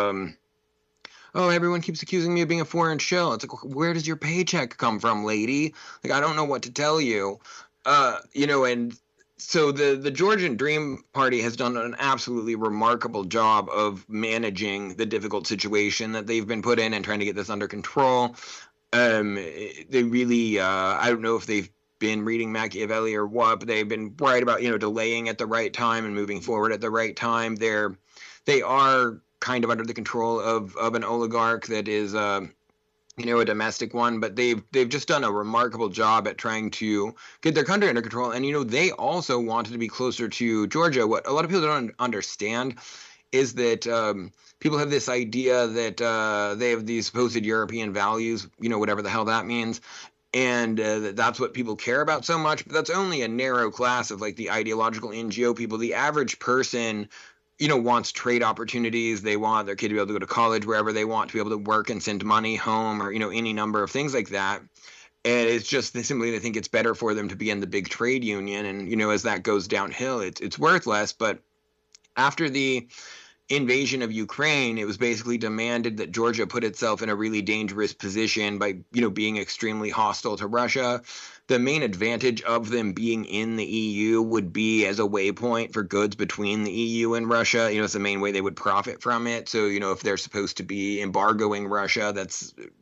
oh, everyone keeps accusing me of being a foreign shell. It's like, where does your paycheck come from, lady? Like, I don't know what to tell you. And so the Georgian Dream Party has done an absolutely remarkable job of managing the difficult situation that they've been put in and trying to get this under control. They really, I don't know if they've been reading Machiavelli or what, but they've been right about, delaying at the right time and moving forward at the right time. They are kind of under the control of an oligarch that is, a domestic one, but they've just done a remarkable job at trying to get their country under control. And, they also wanted to be closer to Georgia. What a lot of people don't understand is that people have this idea that they have these supposed European values, whatever the hell that means. And that's what people care about so much. But that's only a narrow class of like the ideological NGO people. The average person, wants trade opportunities. They want their kid to be able to go to college wherever they want, to be able to work and send money home, or, any number of things like that. And it's just they think it's better for them to be in the big trade union. And, as that goes downhill, it's worthless. But after the invasion of Ukraine, it was basically demanded that Georgia put itself in a really dangerous position by, being extremely hostile to Russia. The main advantage of them being in the EU would be as a waypoint for goods between the EU and Russia. It's the main way they would profit from it. So, if they're supposed to be embargoing Russia,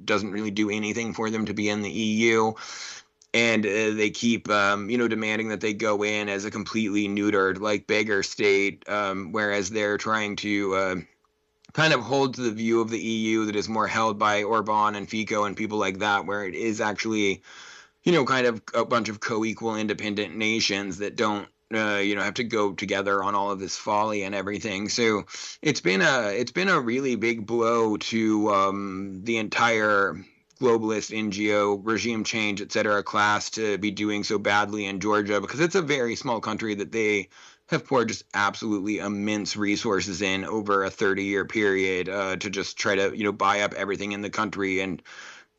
doesn't really do anything for them to be in the EU. And they keep, demanding that they go in as a completely neutered, like, beggar state, whereas they're trying to kind of hold to the view of the EU that is more held by Orban and Fico and people like that, where it is actually, kind of a bunch of co-equal independent nations that don't, have to go together on all of this folly and everything. So it's been a really big blow to the entire globalist NGO regime change, et cetera, class to be doing so badly in Georgia, because it's a very small country that they have poured just absolutely immense resources in over a 30-year period to just try to, buy up everything in the country and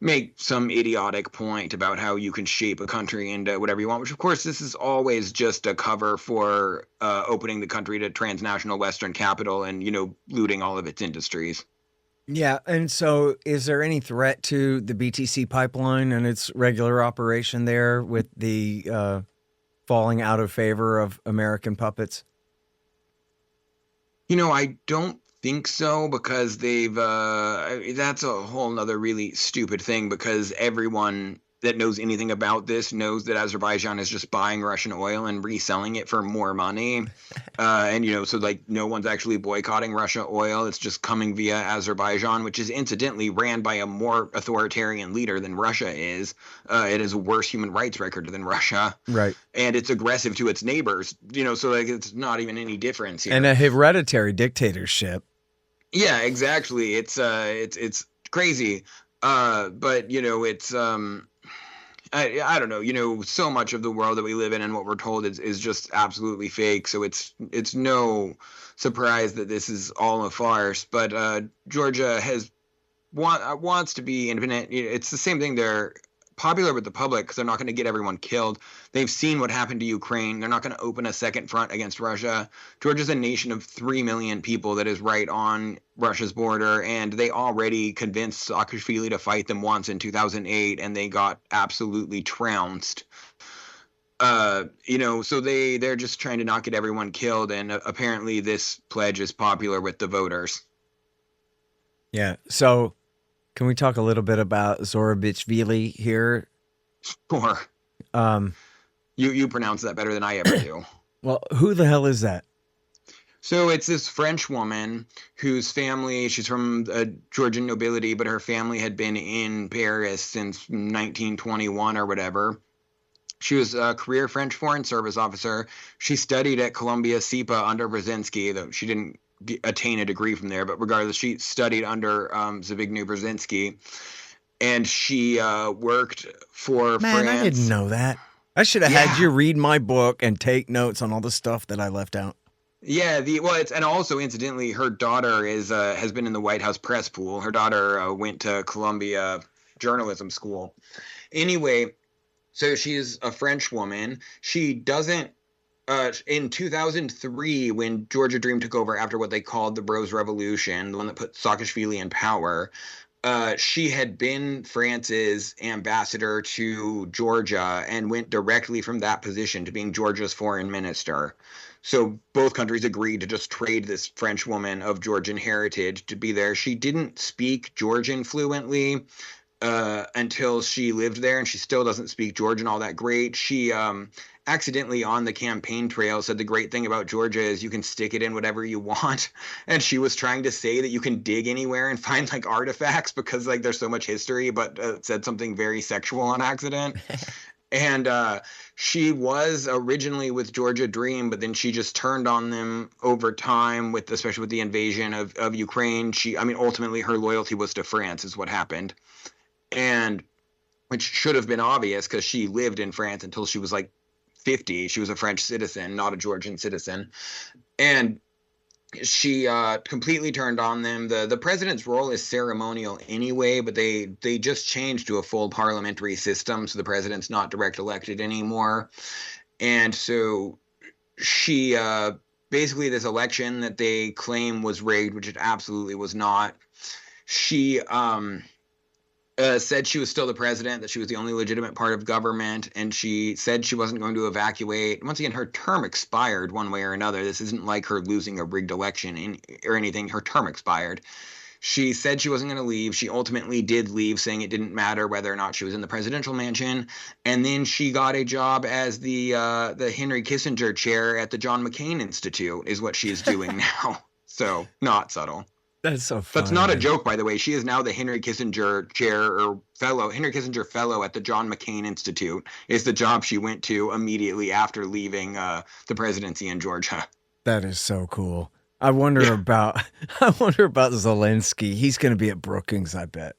make some idiotic point about how you can shape a country into whatever you want, which of course this is always just a cover for opening the country to transnational Western capital and, looting all of its industries. Yeah, and so is there any threat to the BTC pipeline and its regular operation there with the falling out of favor of American puppets? I don't think so, because they've that's a whole nother really stupid thing, because everyone that knows anything about this knows that Azerbaijan is just buying Russian oil and reselling it for more money. And, so like no one's actually boycotting Russia oil. It's just coming via Azerbaijan, which is incidentally ran by a more authoritarian leader than Russia is. It has a worse human rights record than Russia. Right. And it's aggressive to its neighbors, so like it's not even any difference here. And a hereditary dictatorship. Yeah, exactly. It's crazy. But, it's I don't know, so much of the world that we live in and what we're told is just absolutely fake. So it's no surprise that this is all a farce. But Georgia wants to be independent. It's the same thing. They're popular with the public because they're not going to get everyone killed. They've seen what happened to Ukraine. They're not going to open a second front against Russia. Georgia's a nation of 3 million people that is right on Russia's border, and they already convinced Saakashvili to fight them once in 2008, and they got absolutely trounced. So they're just trying to not get everyone killed, and apparently this pledge is popular with the voters. Yeah. So can we talk a little bit about Zorabishvili here? Or Um, you pronounce that better than I ever do. well, who the hell is that? So it's this French woman whose family, she's from Georgian nobility, but her family had been in Paris since 1921 or whatever. She was a career French Foreign Service officer. She studied at Columbia SIPA under Brzezinski, though she didn't attain a degree from there, but regardless, she studied under Zbigniew Brzezinski. And she worked for Man, France. I didn't know that. I should have had you read my book and take notes on all the stuff that I left out. Yeah, and also incidentally, her daughter has been in the White House press pool. Her daughter went to Columbia journalism school. Anyway, so she's a French woman. She doesn't. In 2003, when Georgia Dream took over after what they called the Rose Revolution, the one that put Saakashvili in power, she had been France's ambassador to Georgia and went directly from that position to being Georgia's foreign minister. So both countries agreed to just trade this French woman of Georgian heritage to be there. She didn't speak Georgian fluently until she lived there, and she still doesn't speak Georgian all that great. She accidentally on the campaign trail said the great thing about Georgia is you can stick it in whatever you want. And she was trying to say that you can dig anywhere and find like artifacts because like there's so much history, but said something very sexual on accident. And she was originally with Georgia Dream, but then she just turned on them over time, especially with the invasion of Ukraine. Ultimately her loyalty was to France is what happened. And which should have been obvious because she lived in France until she was like 50. She was a French citizen, not a Georgian citizen. And she completely turned on them. The president's role is ceremonial anyway, but they just changed to a full parliamentary system, so the president's not direct elected anymore. And so she basically this election that they claim was rigged, which it absolutely was not. She said she was still the president, that she was the only legitimate part of government, and she said she wasn't going to evacuate. Once again, her term expired one way or another. This isn't like her losing a rigged election or anything. Her term expired. She said she wasn't going to leave. She ultimately did leave, saying it didn't matter whether or not she was in the presidential mansion. And then she got a job as the Henry Kissinger chair at the John McCain Institute, is what she's doing now. So not subtle. That's so funny. That's not a joke, by the way. She is now the Henry Kissinger chair or fellow. Henry Kissinger fellow at the John McCain Institute is the job she went to immediately after leaving the presidency in Georgia. That is so cool. I wonder about Zelensky. He's going to be at Brookings, I bet.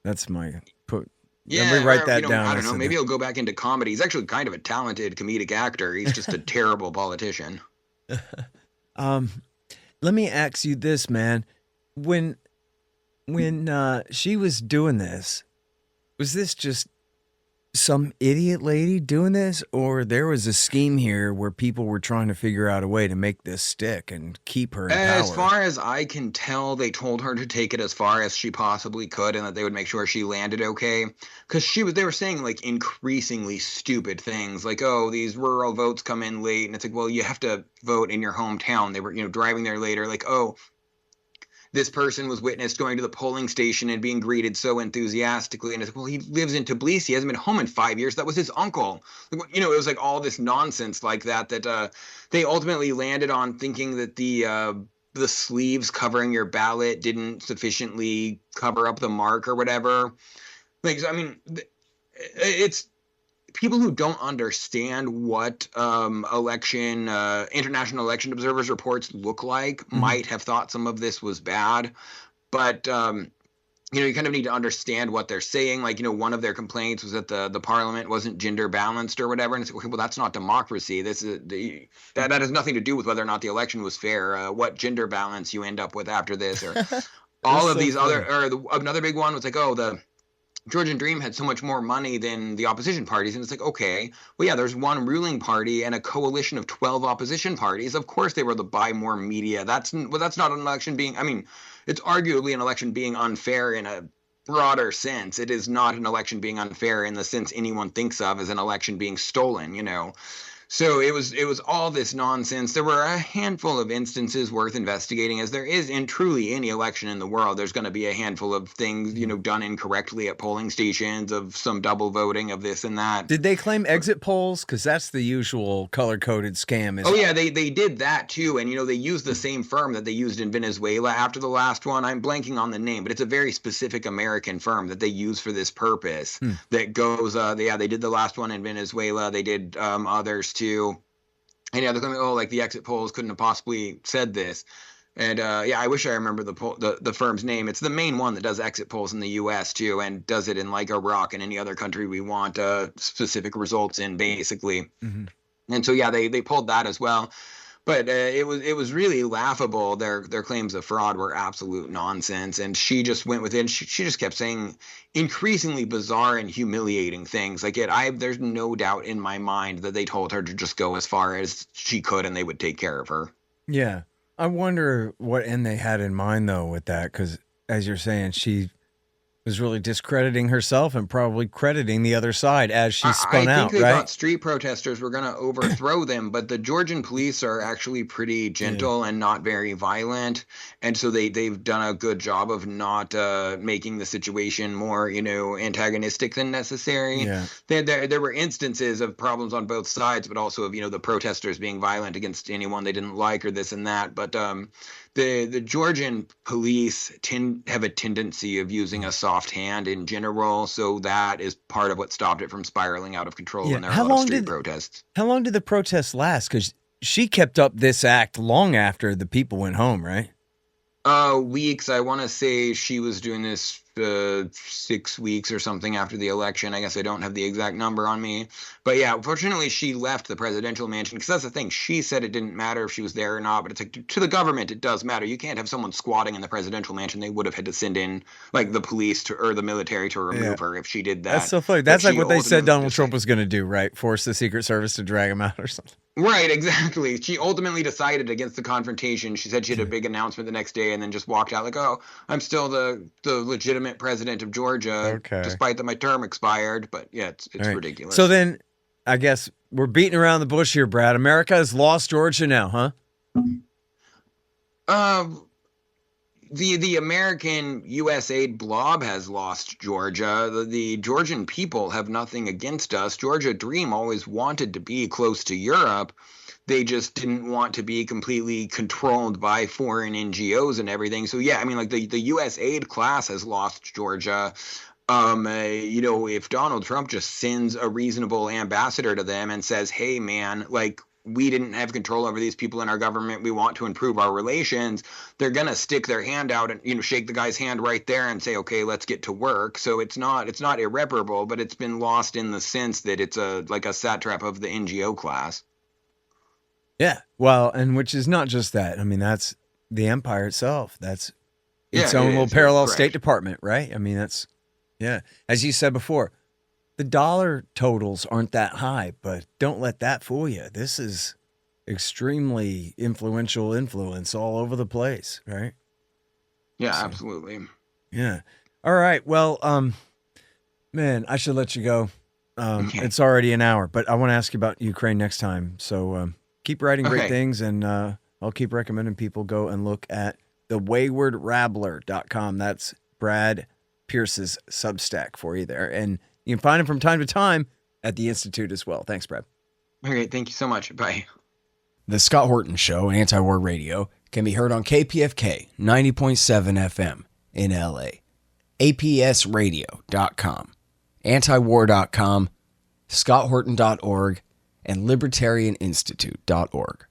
That's my put. Yeah, let me write that down. I don't know. Maybe he'll go back into comedy. He's actually kind of a talented comedic actor. He's just a terrible politician. Let me ask you this, man. When she was doing this, was this just some idiot lady doing this, or there was a scheme here where people were trying to figure out a way to make this stick and keep her in power? As far as I can tell, they told her to take it as far as she possibly could, and that they would make sure she landed okay. Because they were saying like increasingly stupid things, like, oh, these rural votes come in late, and it's like, well, you have to vote in your hometown. They were, driving there later, like, oh, this person was witnessed going to the polling station and being greeted so enthusiastically. And it's like, well, he lives in Tbilisi. He hasn't been home in 5 years. That was his uncle. It was like all this nonsense like that they ultimately landed on thinking that the sleeves covering your ballot didn't sufficiently cover up the mark or whatever. It's people who don't understand what international election observers reports look like might have thought some of this was bad, but you kind of need to understand what they're saying. Like, one of their complaints was that the parliament wasn't gender balanced or whatever, and it's like, okay, well, that's not democracy. This is that has nothing to do with whether or not the election was fair. What gender balance you end up with after this, or all of these funny. Another big one was like, oh, the Georgian Dream had so much more money than the opposition parties. And it's like, okay, well, yeah, there's one ruling party and a coalition of 12 opposition parties. Of course they were to buy more media. That's not an election being, it's arguably an election being unfair in a broader sense. It is not an election being unfair in the sense anyone thinks of as an election being stolen, So it was all this nonsense. There were a handful of instances worth investigating, as there is in truly any election in the world. There's going to be a handful of things, done incorrectly at polling stations, of some double voting, of this and that. Did they claim exit polls? Because that's the usual color-coded scam. Oh yeah, they did that too, and they used the same firm that they used in Venezuela after the last one. I'm blanking on the name, but it's a very specific American firm that they use for this purpose. That goes, they did the last one in Venezuela. They did others too. And they're claiming, like the exit polls couldn't have possibly said this. And I wish I remember the firm's name. It's the main one that does exit polls in the U.S. too, and does it in like Iraq and any other country we want specific results in, basically. Mm-hmm. And so they pulled that as well. But it was really laughable. Their claims of fraud were absolute nonsense, and she just went with it. She just kept saying increasingly bizarre and humiliating things. Like there's no doubt in my mind that they told her to just go as far as she could, and they would take care of her. Yeah, I wonder what end they had in mind though with that, because as you're saying, she was really discrediting herself and probably crediting the other side as she spun out, right? I think they thought street protesters were going to overthrow them, but the Georgian police are actually pretty gentle and not very violent, and so they've done a good job of not making the situation more, antagonistic than necessary. Yeah. There were instances of problems on both sides, but also of, the protesters being violent against anyone they didn't like or this and that, but the Georgian police have a tendency of using a soft hand in general, so that is part of what stopped it from spiraling out of control. And there are a lot of street protests. How long did the protests last? Because she kept up this act long after the people went home, right? Weeks. I want to say she was doing this 6 weeks or something after the election. I guess I don't have the exact number on me. But yeah, fortunately, she left the presidential mansion, because that's the thing. She said it didn't matter if she was there or not, but it's like, to the government, it does matter. You can't have someone squatting in the presidential mansion. They would have had to send in like the police or the military to remove her if she did that. That's so funny. That's like what they said Donald Trump was going to do, right? Force the Secret Service to drag him out or something. Right, exactly. She ultimately decided against the confrontation. She said she had a big announcement the next day and then just walked out like, oh, I'm still the legitimate president of Georgia, despite that my term expired. But yeah, it's right. Ridiculous. So then I guess we're beating around the bush here, Brad. America has lost Georgia now, huh? The American USAID blob has lost Georgia. The Georgian people have nothing against us. Georgia Dream always wanted to be close to Europe. They just didn't want to be completely controlled by foreign NGOs and everything. So yeah, I mean, like the USAID class has lost Georgia. If Donald Trump just sends a reasonable ambassador to them and says, hey man, like, we didn't have control over these people in our government, we want to improve our relations, they're going to stick their hand out and, shake the guy's hand right there and say, okay, let's get to work. So it's not irreparable, but it's been lost in the sense that it's like a satrap of the NGO class. Yeah. Well, and which is not just that. I mean, that's the empire itself. That's its own little parallel State Department, right? I mean, that's, as you said before, the dollar totals aren't that high, but don't let that fool you. This is extremely influential influence all over the place, right? Yeah, absolutely. Yeah. All right. Well, man, I should let you go. It's already an hour, but I want to ask you about Ukraine next time. So keep writing great things, and I'll keep recommending people go and look at thewaywardrabbler.com. That's Brad Pearce's Substack for you there. And you can find him from time to time at the Institute as well. Thanks, Brad. Okay, thank you so much. Bye. The Scott Horton Show, Anti-War Radio, can be heard on KPFK 90.7 FM in LA, APSradio.com, antiwar.com, scotthorton.org, and libertarianinstitute.org.